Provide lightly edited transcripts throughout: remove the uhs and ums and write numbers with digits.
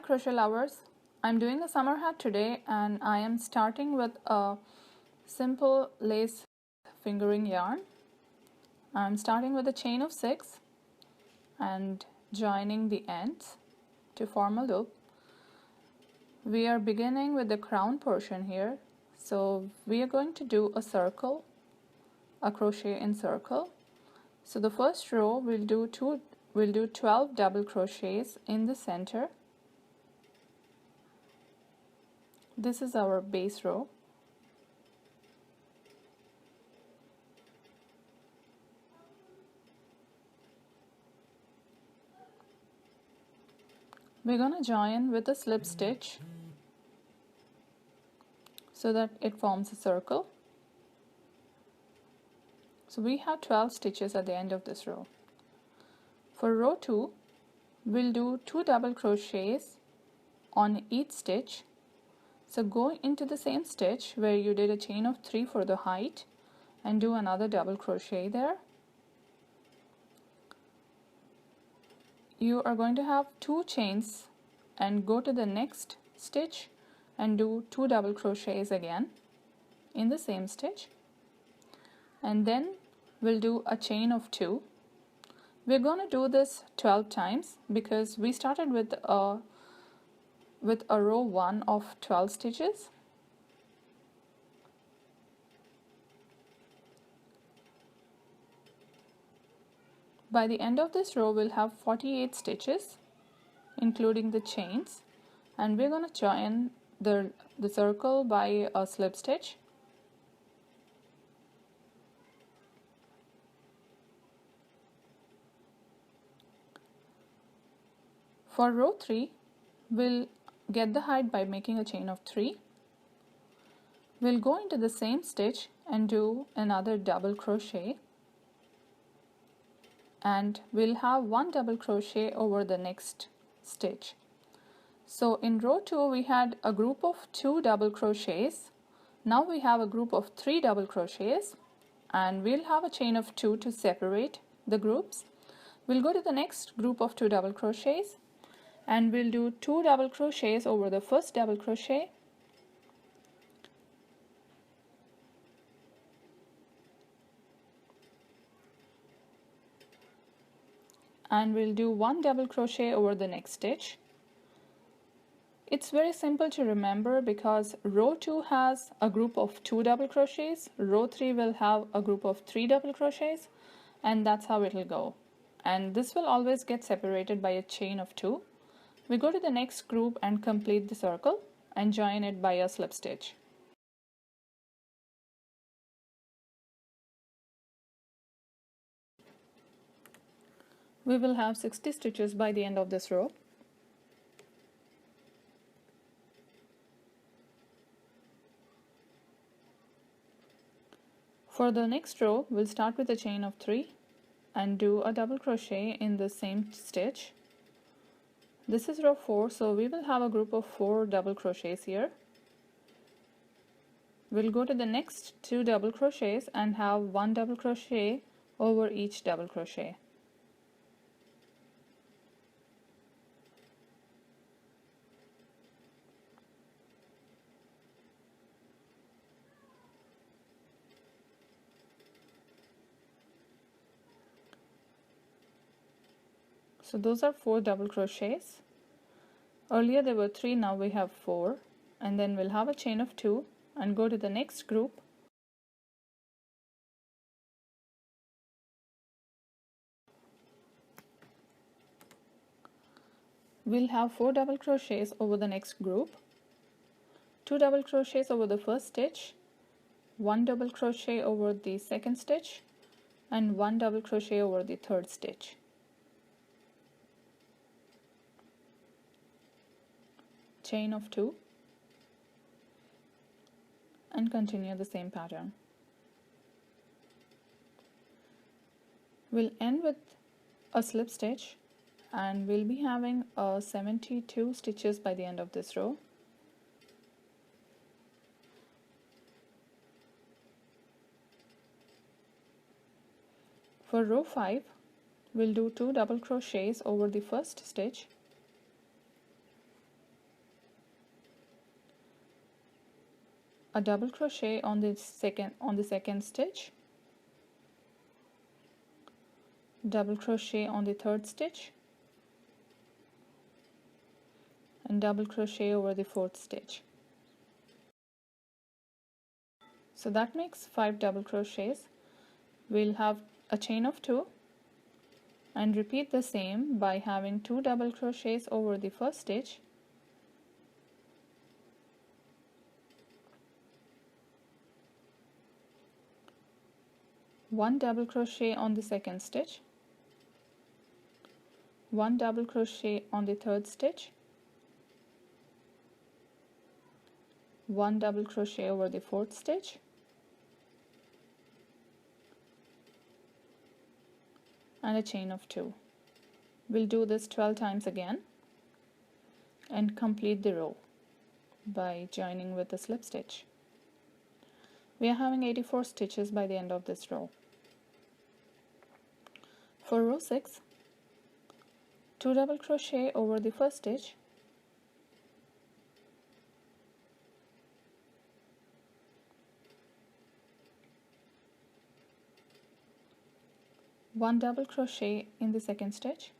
crochet lovers, I'm doing a summer hat today and I am starting with a simple lace fingering yarn. I'm starting with a chain of 6 and joining the ends to form a loop. We are beginning with the crown portion here, so we are going to do a circle, a crochet in circle. So the first row we'll do 12 double crochets in the center. This is our base row. We're going to join with a slip stitch so that it forms a circle. So we have 12 stitches at the end of this row. For row 2, we'll do 2 double crochets on each stitch. So go into the same stitch where you did a chain of 3 for the height and do another double crochet there. You are going to have 2 chains and go to the next stitch and do 2 double crochets again in the same stitch, and then we'll do a chain of 2. We're going to do this 12 times because we started with a row 1 of 12 stitches. By the end of this row we'll have 48 stitches including the chains, and we're going to join the circle by a slip stitch. For row 3, we'll get the height by making a chain of 3. We'll go into the same stitch and do another double crochet, and we'll have 1 double crochet over the next stitch. So in row 2 we had a group of 2 double crochets. Now we have a group of 3 double crochets, and we'll have a chain of 2 to separate the groups. We'll go to the next group of 2 double crochets and we'll do 2 double crochets over the first double crochet, and we'll do 1 double crochet over the next stitch. It's very simple to remember because row 2 has a group of 2 double crochets, row 3 will have a group of 3 double crochets, and that's how it will go. And this will always get separated by a chain of 2. We go to the next group and complete the circle and join it by a slip stitch. We will have 60 stitches by the end of this row. For the next row, we'll start with a chain of 3 and do a double crochet in the same stitch. This is row 4, so we will have a group of 4 double crochets here. We'll go to the next 2 double crochets and have 1 double crochet over each double crochet. So those are 4 double crochets. Earlier there were 3, now we have 4, and then we'll have a chain of 2 and go to the next group. We'll have 4 double crochets over the next group, 2 double crochets over the first stitch, 1 double crochet over the second stitch, and 1 double crochet over the third stitch. Chain of 2 and continue the same pattern. We'll end with a slip stitch and we'll be having 72 stitches by the end of this row. For row 5, we'll do 2 double crochets over the first stitch a double crochet on the second stitch, double crochet on the third stitch, and double crochet over the fourth stitch. So that makes 5 double crochets. We'll have a chain of 2 and repeat the same by having 2 double crochets over the first stitch, one double crochet on the second stitch, one double crochet on the third stitch, one double crochet over the fourth stitch, and a chain of 2. We'll do this 12 times again and complete the row by joining with a slip stitch. We are having 84 stitches by the end of this row. For row 6, 2 double crochet over the first stitch, one double crochet in the second stitch,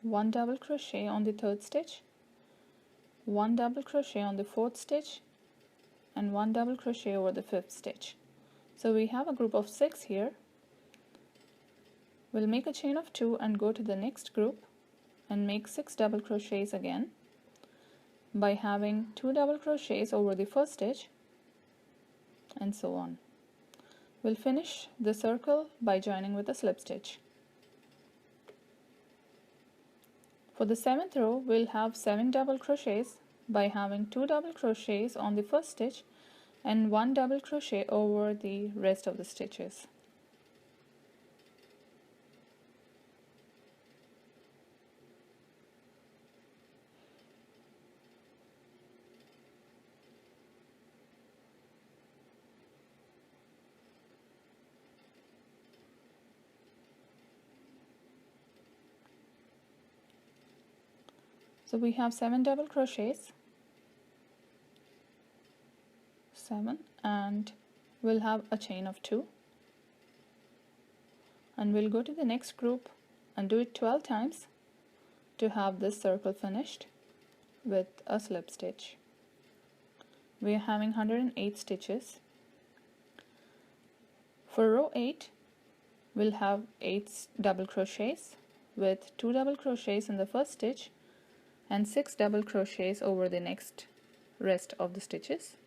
one double crochet on the third stitch, one double crochet on the fourth stitch, and one double crochet over the fifth stitch. So we have a group of 6 here. We'll make a chain of 2 and go to the next group and make 6 double crochets again by having 2 double crochets over the first stitch, and so on. We'll finish the circle by joining with a slip stitch. For the 7th row, we'll have 7 double crochets by having 2 double crochets on the first stitch and 1 double crochet over the rest of the stitches. So we have 7 double crochets, 7, and we'll have a chain of 2, and we'll go to the next group and do it 12 times to have this circle finished with a slip stitch. We are having 108 stitches. For row 8, we'll have 8 double crochets with 2 double crochets in the first stitch and 6 double crochets over the next rest of the stitches.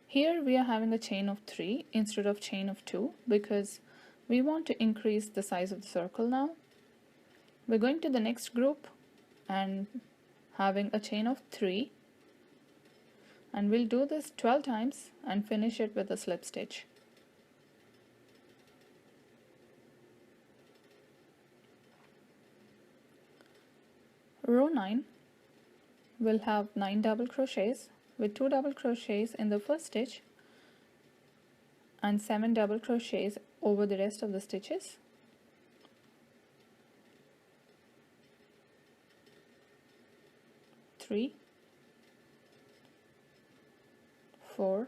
Here we are having a chain of 3 instead of chain of 2 because we want to increase the size of the circle now. We're going to the next group and having a chain of 3, and we'll do this 12 times and finish it with a slip stitch. Row 9 will have 9 double crochets with 2 double crochets in the first stitch and 7 double crochets over the rest of the stitches. Three, 4,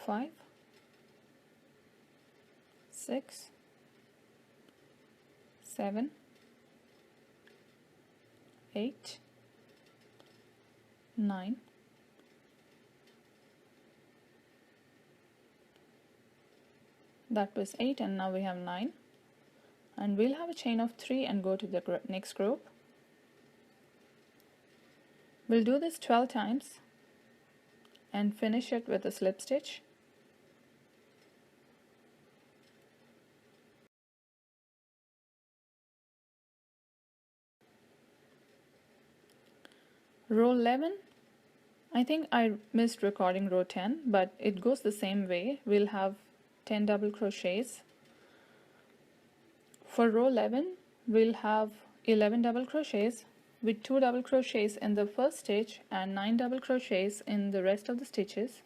5, 6, 7, 8, 9, that was 8, and now we have 9, and we'll have a chain of 3 and go to the next group. We'll do this 12 times and finish it with a slip stitch. Row 11, I think I missed recording row 10, but it goes the same way. We'll have 10 double crochets For row 11, we'll have 11 double crochets with 2 double crochets in the first stitch and 9 double crochets in the rest of the stitches.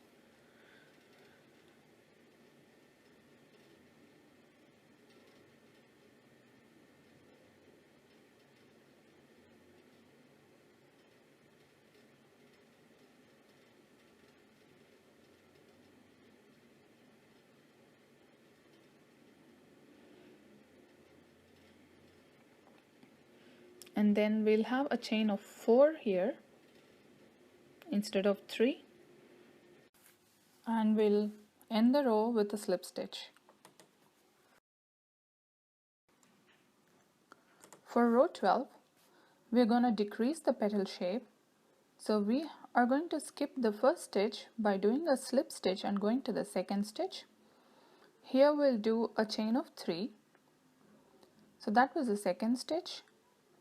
And then we'll have a chain of 4 here instead of 3, and we'll end the row with a slip stitch. For row 12, we're going to decrease the petal shape, so we are going to skip the first stitch by doing a slip stitch and going to the second stitch. Here we'll do a chain of 3, so that was the second stitch.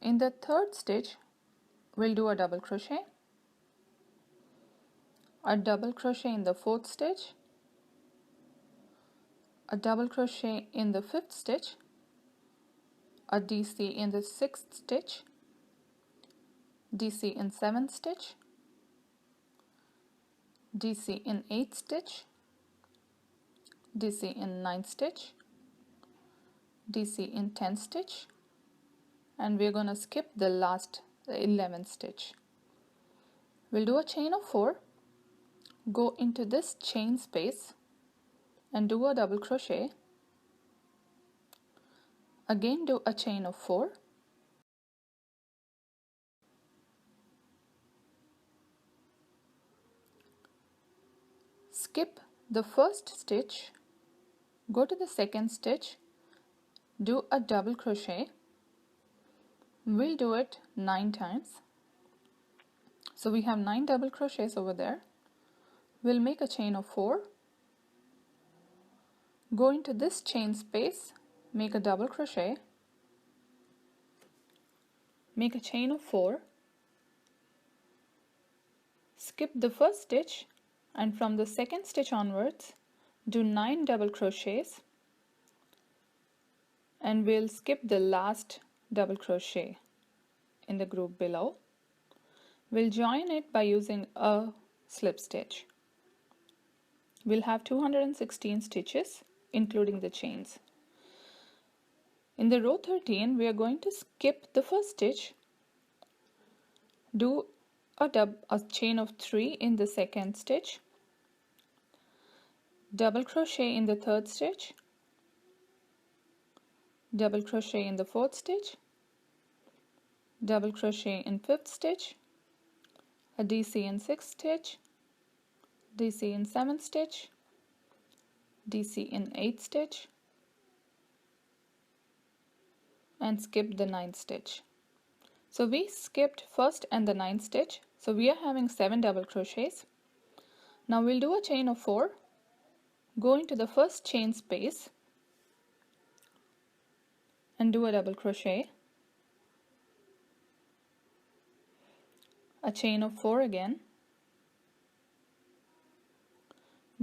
In the third stitch, we'll do a double crochet, a double crochet in the fourth stitch, a double crochet in the fifth stitch, a DC in the sixth stitch, DC in seventh stitch, DC in eighth stitch, DC in ninth stitch, DC in 10th stitch, and we're going to skip the last 11th stitch. We'll do a chain of 4, go into this chain space and do a double crochet, again do a chain of 4, skip the first stitch, go to the second stitch, do a double crochet. We'll do it 9 times. So we have 9 double crochets over there. We'll make a chain of 4, go into this chain space, make a double crochet, make a chain of 4, skip the first stitch, and from the second stitch onwards do 9 double crochets, and we'll skip the last double crochet in the group below. We'll join it by using a slip stitch. We'll have 216 stitches including the chains. In the row 13, we are going to skip the first stitch, do a chain of 3 in the second stitch, double crochet in the third stitch, double crochet in the fourth stitch, double crochet in fifth stitch, a DC in sixth stitch, DC in seventh stitch, DC in eighth stitch, and skip the ninth stitch. So we skipped first and the ninth stitch, so we are having 7 double crochets. Now we'll do a chain of 4, go into the first chain space and do a double crochet, a chain of 4 again,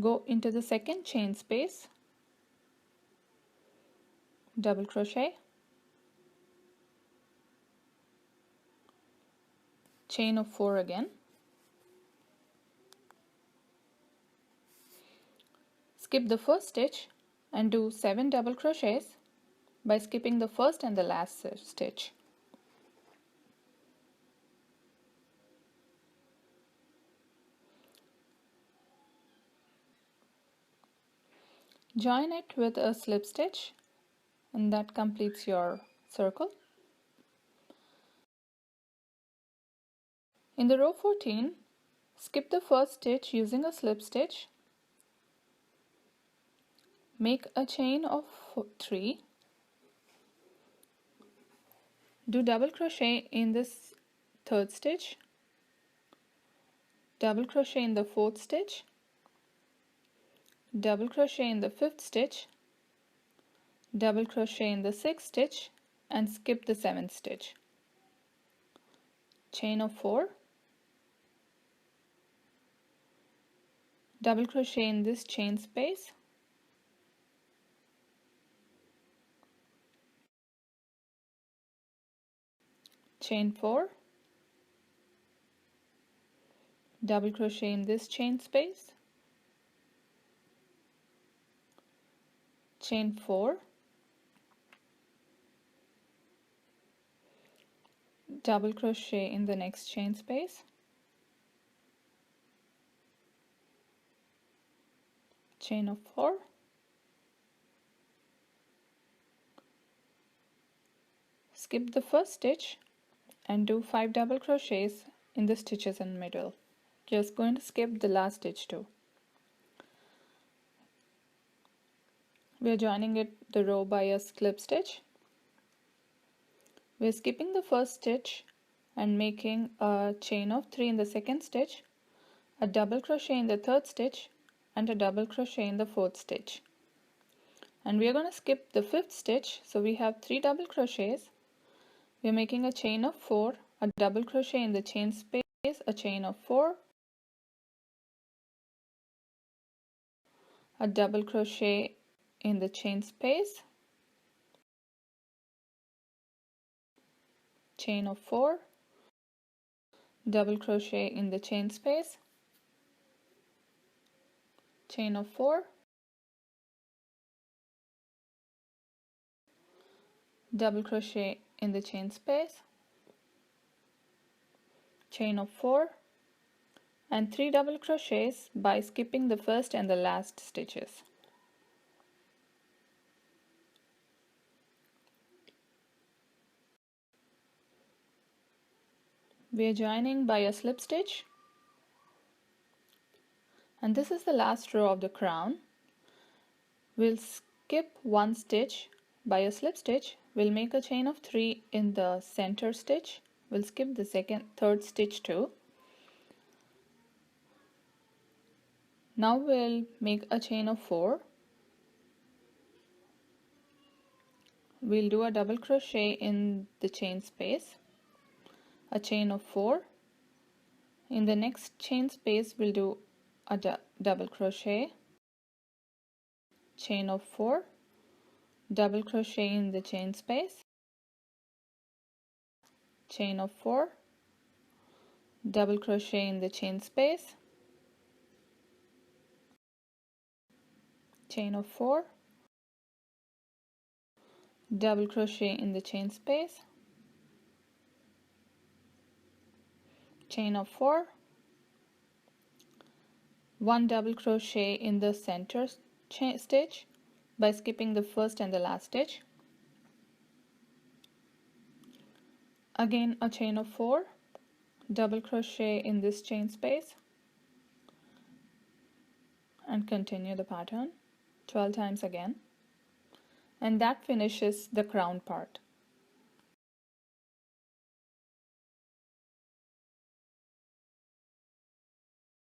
go into the second chain space, double crochet, chain of 4 again, skip the first stitch and do 7 double crochets by skipping the first and the last stitch. Join it with a slip stitch, and that completes your circle. In the row 14, skip the first stitch using a slip stitch, make a chain of 3, do double crochet in this third stitch, double crochet in the fourth stitch, double crochet in the fifth stitch, double crochet in the sixth stitch, and skip the seventh stitch. Chain of 4, double crochet in this chain space, chain 4, double crochet in this chain space, chain 4, double crochet in the next chain space, chain of 4, skip the first stitch and do 5 double crochets in the stitches in the middle. Just going to skip the last stitch too. We are joining the row by a slip stitch. We are skipping the first stitch and making a chain of 3 in the second stitch, a double crochet in the third stitch, and a double crochet in the fourth stitch. And we are going to skip the fifth stitch, so we have 3 double crochets. We are making a chain of 4, a double crochet in the chain space, a chain of 4, a double crochet in the chain space, chain of 4, double crochet in the chain space, chain of 4, double crochet in the chain space, chain of 4, and 3 double crochets by skipping the first and the last stitches. We are joining by a slip stitch, and this is the last row of the crown. We'll skip one stitch by a slip stitch. We'll make a chain of 3 in the center stitch. We'll skip the third stitch too. Now we'll make a chain of 4. We'll do a double crochet in the chain space, a chain of 4. In the next chain space we'll do a double crochet, chain of 4, double crochet in the chain space, chain of 4, double crochet in the chain space, chain of 4, double crochet in the chain space, chain of 4, one double crochet in the center stitch by skipping the first and the last stitch, again a chain of 4, double crochet in this chain space, and continue the pattern 12 times again, and that finishes the crown part.